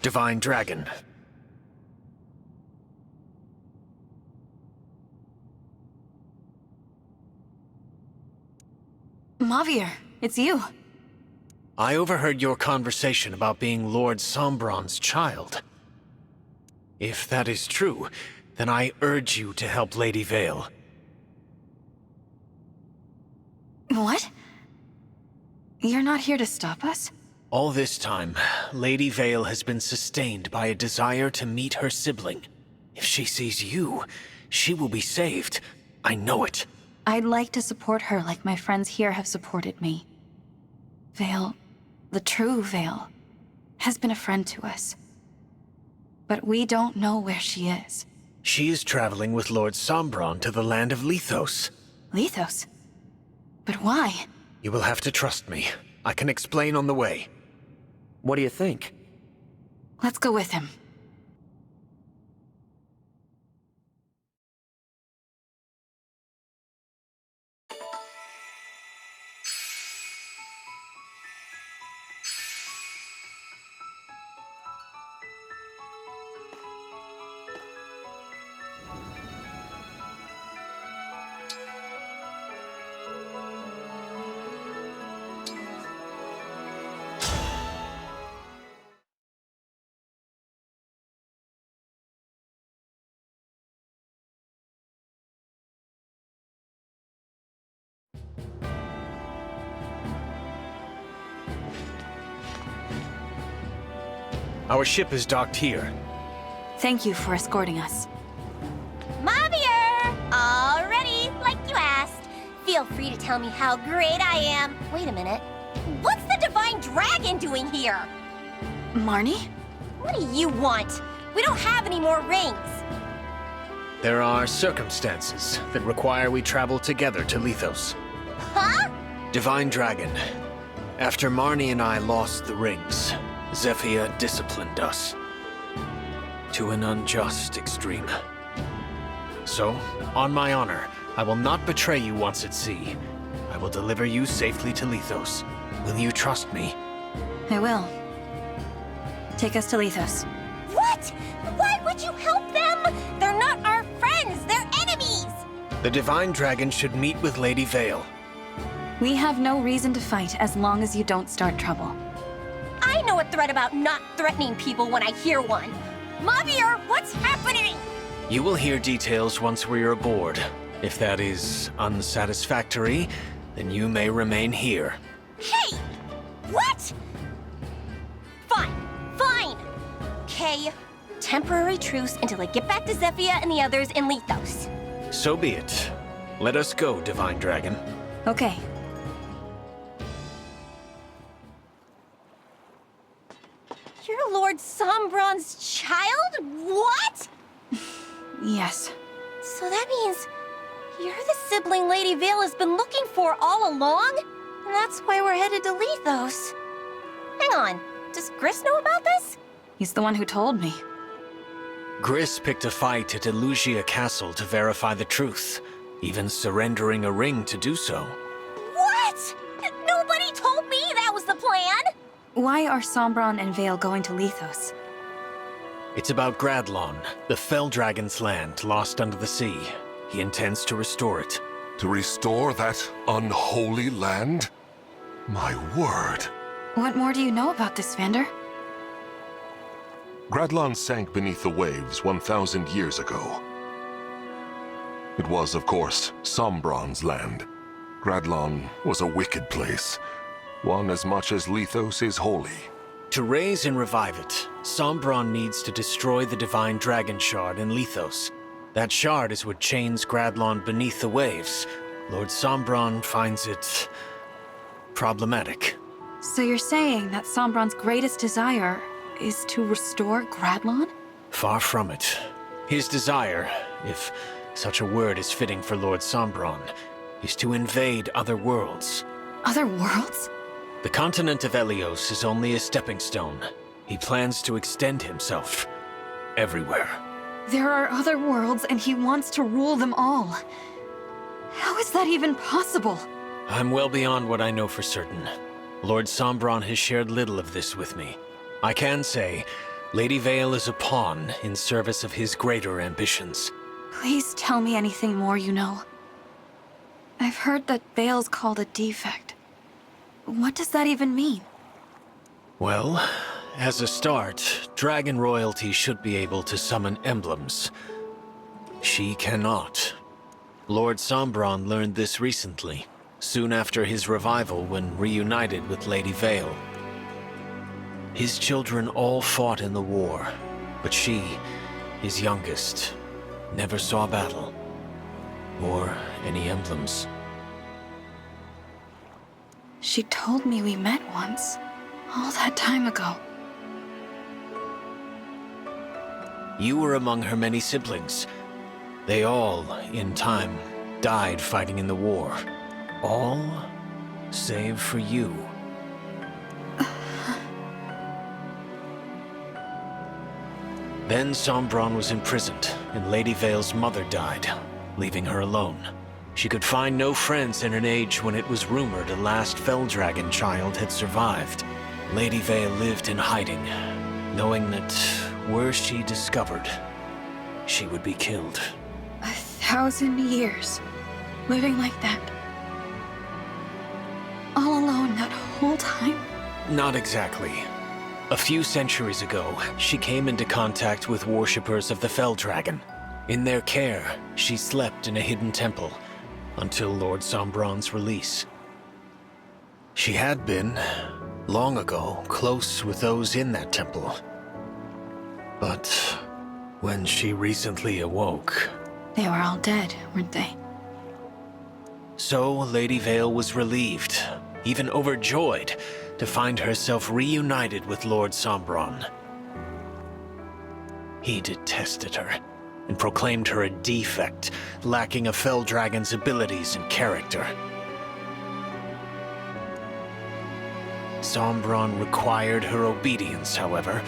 Divine Dragon. Mavir, it's you. I overheard your conversation about being Lord Sombron's child. If that is true, then I urge you to help Lady Veyle. What? You're not here to stop us? All this time, Lady Veyle has been sustained by a desire to meet her sibling. If she sees you, she will be saved. I know it. I'd like to support her like my friends here have supported me. Veyle, the true Veyle, has been a friend to us. But we don't know where she is. She is traveling with Lord Sombron to the land of Lithos. Lithos? But why? You will have to trust me. I can explain on the way. What do you think? Let's go with him. Our ship is docked here. Thank you for escorting us. Mavir! All ready, like you asked. Feel free to tell me how great I am. Wait a minute. What's the Divine Dragon doing here? Marnie? What do you want? We don't have any more rings. There are circumstances that require we travel together to Lithos. Huh? Divine Dragon. After Marnie and I lost the rings, Zephia disciplined us to an unjust extreme. So, on my honor, I will not betray you once at sea. I will deliver you safely to Lithos. Will you trust me? I will. Take us to Lithos. What? Why would you help them? They're not our friends, they're enemies! The Divine Dragon should meet with Lady Veyle. We have no reason to fight as long as you don't start trouble. I know a threat about not threatening people when I hear one. Mavir, what's happening? You will hear details once we're aboard. If that is unsatisfactory, then you may remain here. Hey! What? Fine. Fine. Okay. Temporary truce until I get back to Zephia and the others in Lithos. So be it. Let us go, Divine Dragon. Okay. You're Lord Sombron's child? What? Yes. So that means you're the sibling Lady Veyle has been looking for all along? And that's why we're headed to Lithos. Hang on, does Gris know about this? He's the one who told me. Gris picked a fight at Elugia Castle to verify the truth, even surrendering a ring to do so. What? Nobody told me that was the plan! Why are Sombron and Veyle going to Lithos? It's about Gradlon, the Fell Dragon's land lost under the sea. He intends to restore it. To restore that unholy land? My word. What more do you know about this, Vander? Gradlon sank beneath the waves 1,000 years ago. It was, of course, Sombron's land. Gradlon was a wicked place, one as much as Lithos is holy. To raise and revive it, Sombron needs to destroy the Divine Dragon Shard in Lithos. That shard is what chains Gradlon beneath the waves. Lord Sombron finds it problematic. So you're saying that Sombron's greatest desire is to restore Gradlon? Far from it. His desire, if such a word is fitting for Lord Sombron, is to invade other worlds. Other worlds? The continent of Elios is only a stepping stone. He plans to extend himself everywhere. There are other worlds and he wants to rule them all. How is that even possible? I'm well beyond what I know for certain. Lord Sombron has shared little of this with me. I can say Lady Veyle is a pawn in service of his greater ambitions. Please tell me anything more you know. I've heard that Veyle's called a defect. What does that even mean? Well, as a start, dragon royalty should be able to summon emblems. She cannot. Lord Sombron learned this recently, soon after his revival when reunited with Lady Veyle. His children all fought in the war, but she, his youngest, never saw battle, or any emblems. She told me we met once, all that time ago. You were among her many siblings. They all, in time, died fighting in the war. All save for you. Then Sombron was imprisoned, and Lady Veyle's mother died, leaving her alone. She could find no friends in an age when it was rumored a last Felldragon child had survived. Lady Veyle lived in hiding, knowing that were she discovered, she would be killed. 1,000 years, living like that. All alone that whole time? Not exactly. A few centuries ago, she came into contact with worshippers of the Felldragon. In their care, she slept in a hidden temple until Lord Sombron's release. She had been, long ago, close with those in that temple. But when she recently awoke... They were all dead, weren't they? So Lady Veyle was relieved, even overjoyed, to find herself reunited with Lord Sombron. He detested her, and proclaimed her a defect, lacking a Felldragon's abilities and character. Sombron required her obedience, however,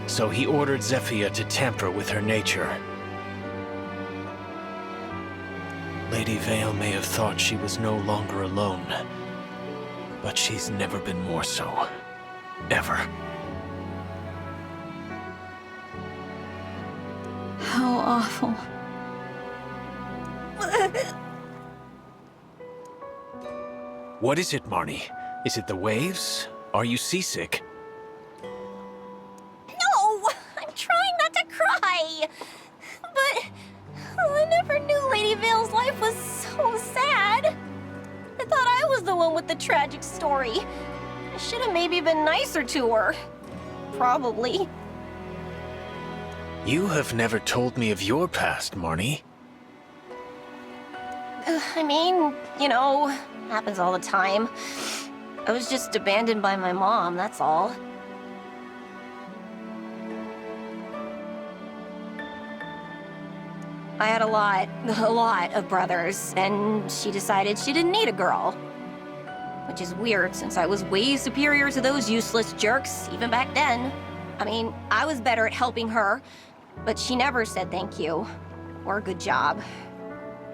so he ordered Zephia to tamper with her nature. Lady Veyle may have thought she was no longer alone, but she's never been more so. Ever. How awful. What is it, Marnie? Is it the waves? Are you seasick? No! I'm trying not to cry! But I never knew Lady Veyle's life was so sad. I thought I was the one with the tragic story. I should have maybe been nicer to her. Probably. You have never told me of your past, Marnie. I mean, you know, happens all the time. I was just abandoned by my mom, that's all. I had a lot of brothers, and she decided she didn't need a girl. Which is weird, since I was way superior to those useless jerks, even back then. I mean, I was better at helping her, but she never said thank you, or good job,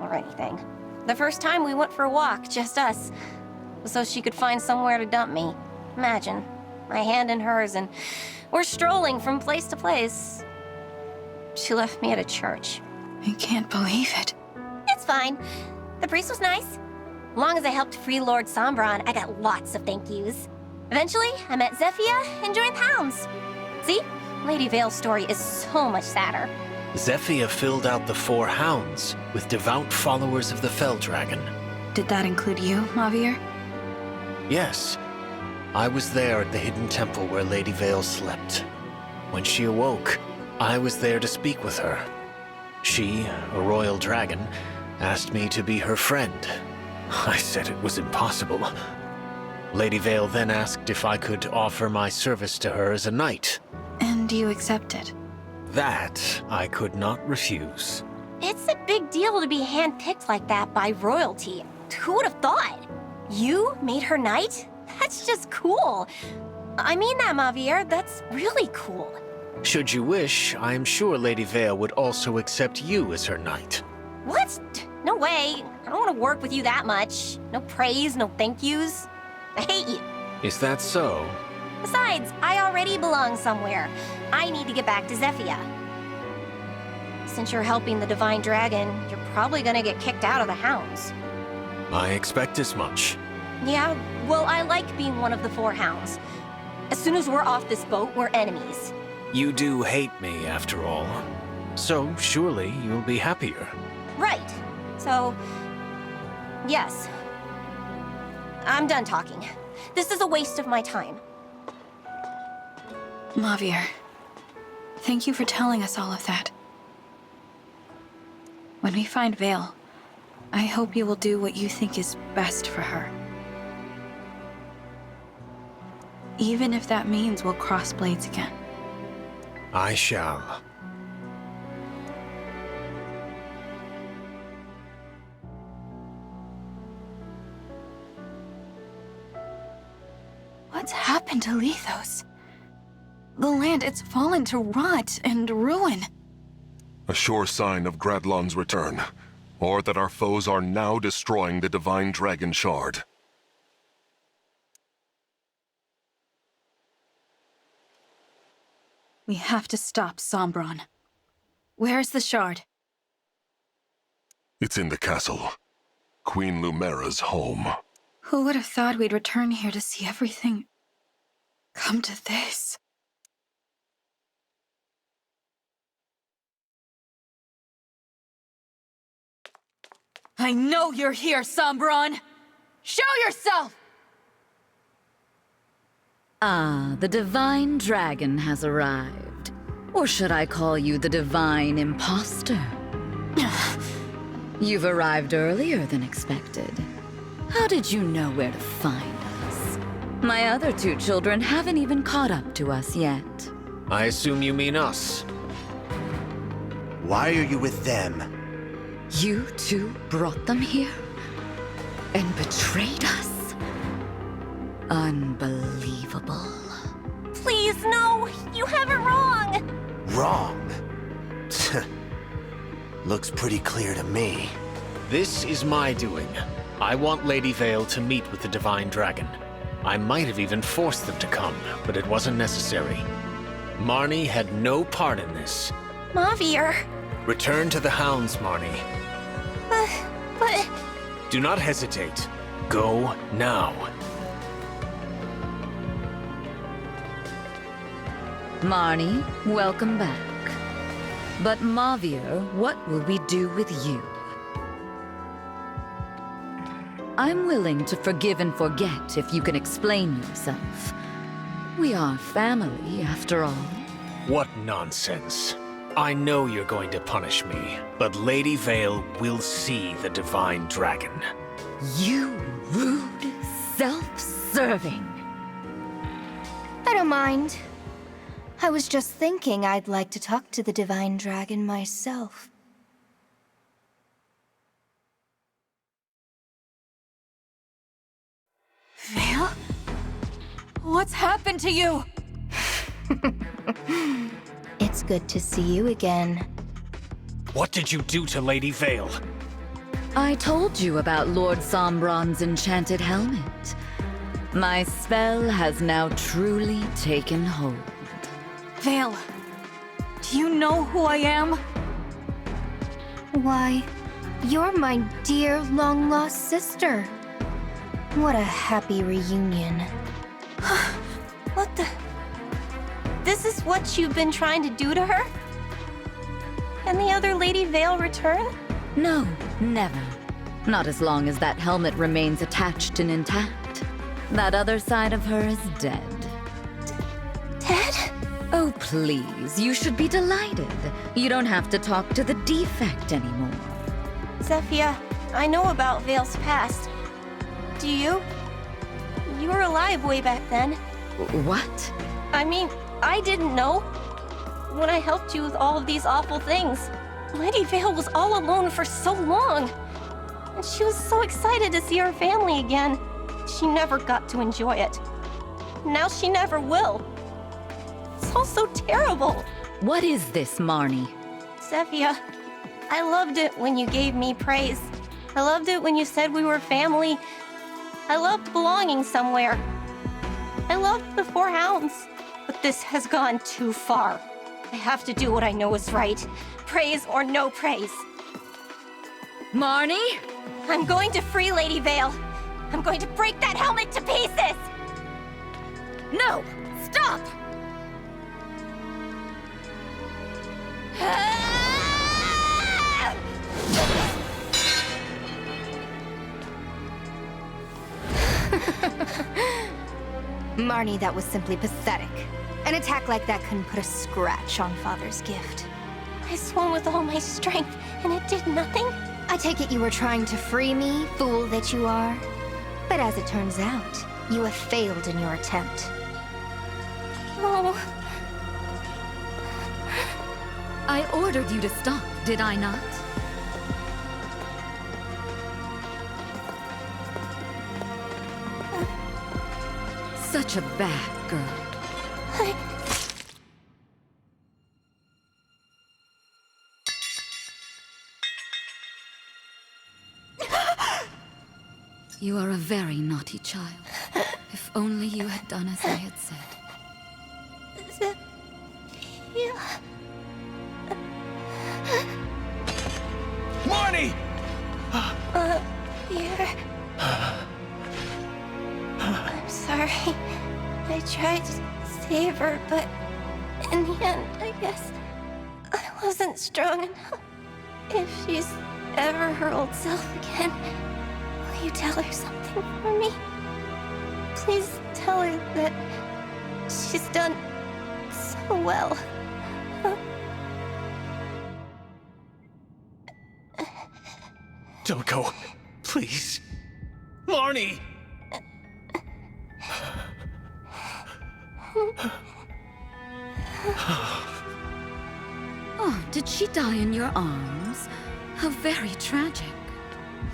or anything. The first time we went for a walk, just us, so she could find somewhere to dump me. Imagine, my hand in hers, and we're strolling from place to place. She left me at a church. I can't believe it. It's fine. The priest was nice. As long as I helped free Lord Sombron, I got lots of thank yous. Eventually, I met Zephia and joined the Hounds. See? Lady Veyle's story is so much sadder. Zephia filled out the 4 hounds with devout followers of the Felldragon. Did that include you, Javier? Yes. I was there at the hidden temple where Lady Veyle slept. When she awoke, I was there to speak with her. She, a royal dragon, asked me to be her friend. I said it was impossible. Lady Veyle then asked if I could offer my service to her as a knight. And you accepted? That I could not refuse. It's a big deal to be handpicked like that by royalty. Who would have thought? You made her knight? That's just cool. I mean that, Javier. That's really cool. Should you wish, I am sure Lady Veyle would also accept you as her knight. What? No way. I don't want to work with you that much. No praise, no thank yous. I hate you. Is that so? Besides, I already belong somewhere. I need to get back to Zephia. Since you're helping the Divine Dragon, you're probably gonna get kicked out of the Hounds. I expect as much. Yeah, well, I like being one of the 4 Hounds. As soon as we're off this boat, we're enemies. You do hate me, after all. So surely you'll be happier. Right. So, yes. I'm done talking. This is a waste of my time. Mavier, thank you for telling us all of that. When we find Veyle, I hope you will do what you think is best for her. Even if that means we'll cross blades again. I shall. What's happened to Lithos? The land, it's fallen to rot and ruin. A sure sign of Gradlon's return, or that our foes are now destroying the Divine Dragon Shard. We have to stop Sombron. Where's the shard? It's in the castle. Queen Lumera's home. Who would have thought we'd return here to see everything come to this? I know you're here, Sombron! Show yourself! Ah, the Divine Dragon has arrived. Or should I call you the Divine Imposter? You've arrived earlier than expected. How did you know where to find us? My other 2 children haven't even caught up to us yet. I assume you mean us. Why are you with them? You 2 brought them here? And betrayed us? Unbelievable. Please, no! You have it wrong! Wrong? Looks pretty clear to me. This is my doing. I want Lady Veyle to meet with the Divine Dragon. I might have even forced them to come, but it wasn't necessary. Marnie had no part in this. Mavier. Return to the Hounds, Marnie. But... Do not hesitate. Go now. Marnie, welcome back. But Mavier, what will we do with you? I'm willing to forgive and forget if you can explain yourself. We are family, after all. What nonsense. I know you're going to punish me, but Lady Veyle will see the Divine Dragon. You rude, self-serving. I don't mind. I was just thinking I'd like to talk to the Divine Dragon myself. Veyle? What's happened to you? It's good to see you again. What did you do to Lady Veyle? I told you about Lord Sombron's enchanted helmet. My spell has now truly taken hold. Veyle, do you know who I am? Why, you're my dear long-lost sister. What a happy reunion. What the... This is what you've been trying to do to her? Can the other Lady Veyle return? No, never. Not as long as that helmet remains attached and intact. That other side of her is dead. Dead? Oh, please, you should be delighted. You don't have to talk to the defect anymore. Zephia, I know about Veyle's past. Do you? You were alive way back then. What? I mean, I didn't know. When I helped you with all of these awful things, Lady Veyle was all alone for so long. And she was so excited to see her family again. She never got to enjoy it. Now she never will. It's all so terrible. What is this, Marnie? Zephia, I loved it when you gave me praise. I loved it when you said we were family. I loved belonging somewhere. I loved the Four Hounds, but this has gone too far. I have to do what I know is right. Praise or no praise. Marnie? I'm going to free Lady Veyle. I'm going to break that helmet to pieces! No! Stop! Marnie, that was simply pathetic. An attack like that couldn't put a scratch on Father's gift. I swung with all my strength, and it did nothing? I take it you were trying to free me, fool that you are. But as it turns out, you have failed in your attempt. Oh. I ordered you to stop, did I not? Such a bad girl. You are a very naughty child. If only you had done as I had said. Zephia. Marnie! Here. I'm sorry. I tried to save her, but in the end, I guess I wasn't strong enough. If she's ever her old self again, will you tell her something for me? Please tell her that she's done so well. Don't go. Please. Marnie! Oh, did she die in your arms? How very tragic.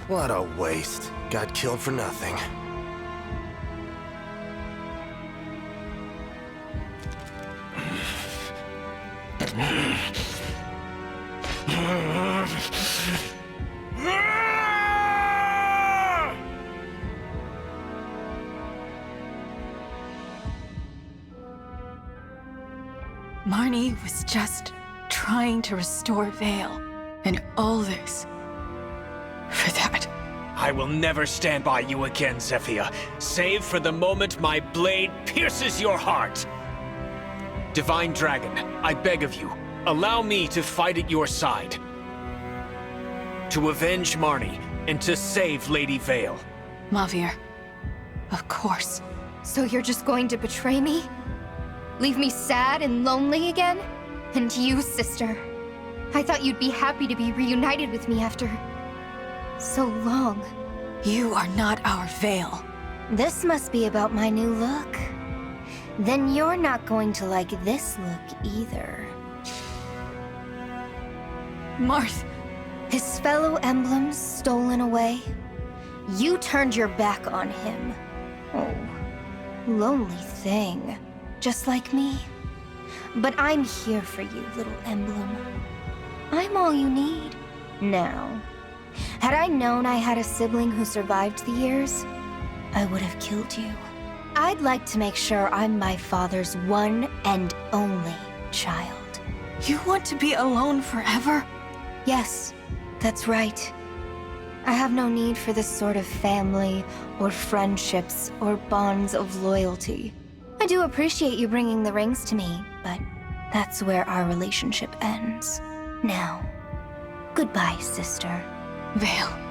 What a waste. Got killed for nothing. Marnie was just trying to restore Veyle, and all this for that. I will never stand by you again, Zephia, save for the moment my blade pierces your heart. Divine Dragon, I beg of you, allow me to fight at your side. To avenge Marnie, and to save Lady Veyle. Mavir, of course. So you're just going to betray me? Leave me sad and lonely again? And you, sister. I thought you'd be happy to be reunited with me after so long. You are not our Veyle. This must be about my new look. Then you're not going to like this look either. Marth. His fellow emblems stolen away. You turned your back on him. Oh, lonely thing. Just like me. But I'm here for you, little emblem. I'm all you need. Now, had I known I had a sibling who survived the years, I would have killed you. I'd like to make sure I'm my father's one and only child. You want to be alone forever? Yes, that's right. I have no need for this sort of family, or friendships, or bonds of loyalty. I do appreciate you bringing the rings to me, but that's where our relationship ends. Now, goodbye, sister. Veyle.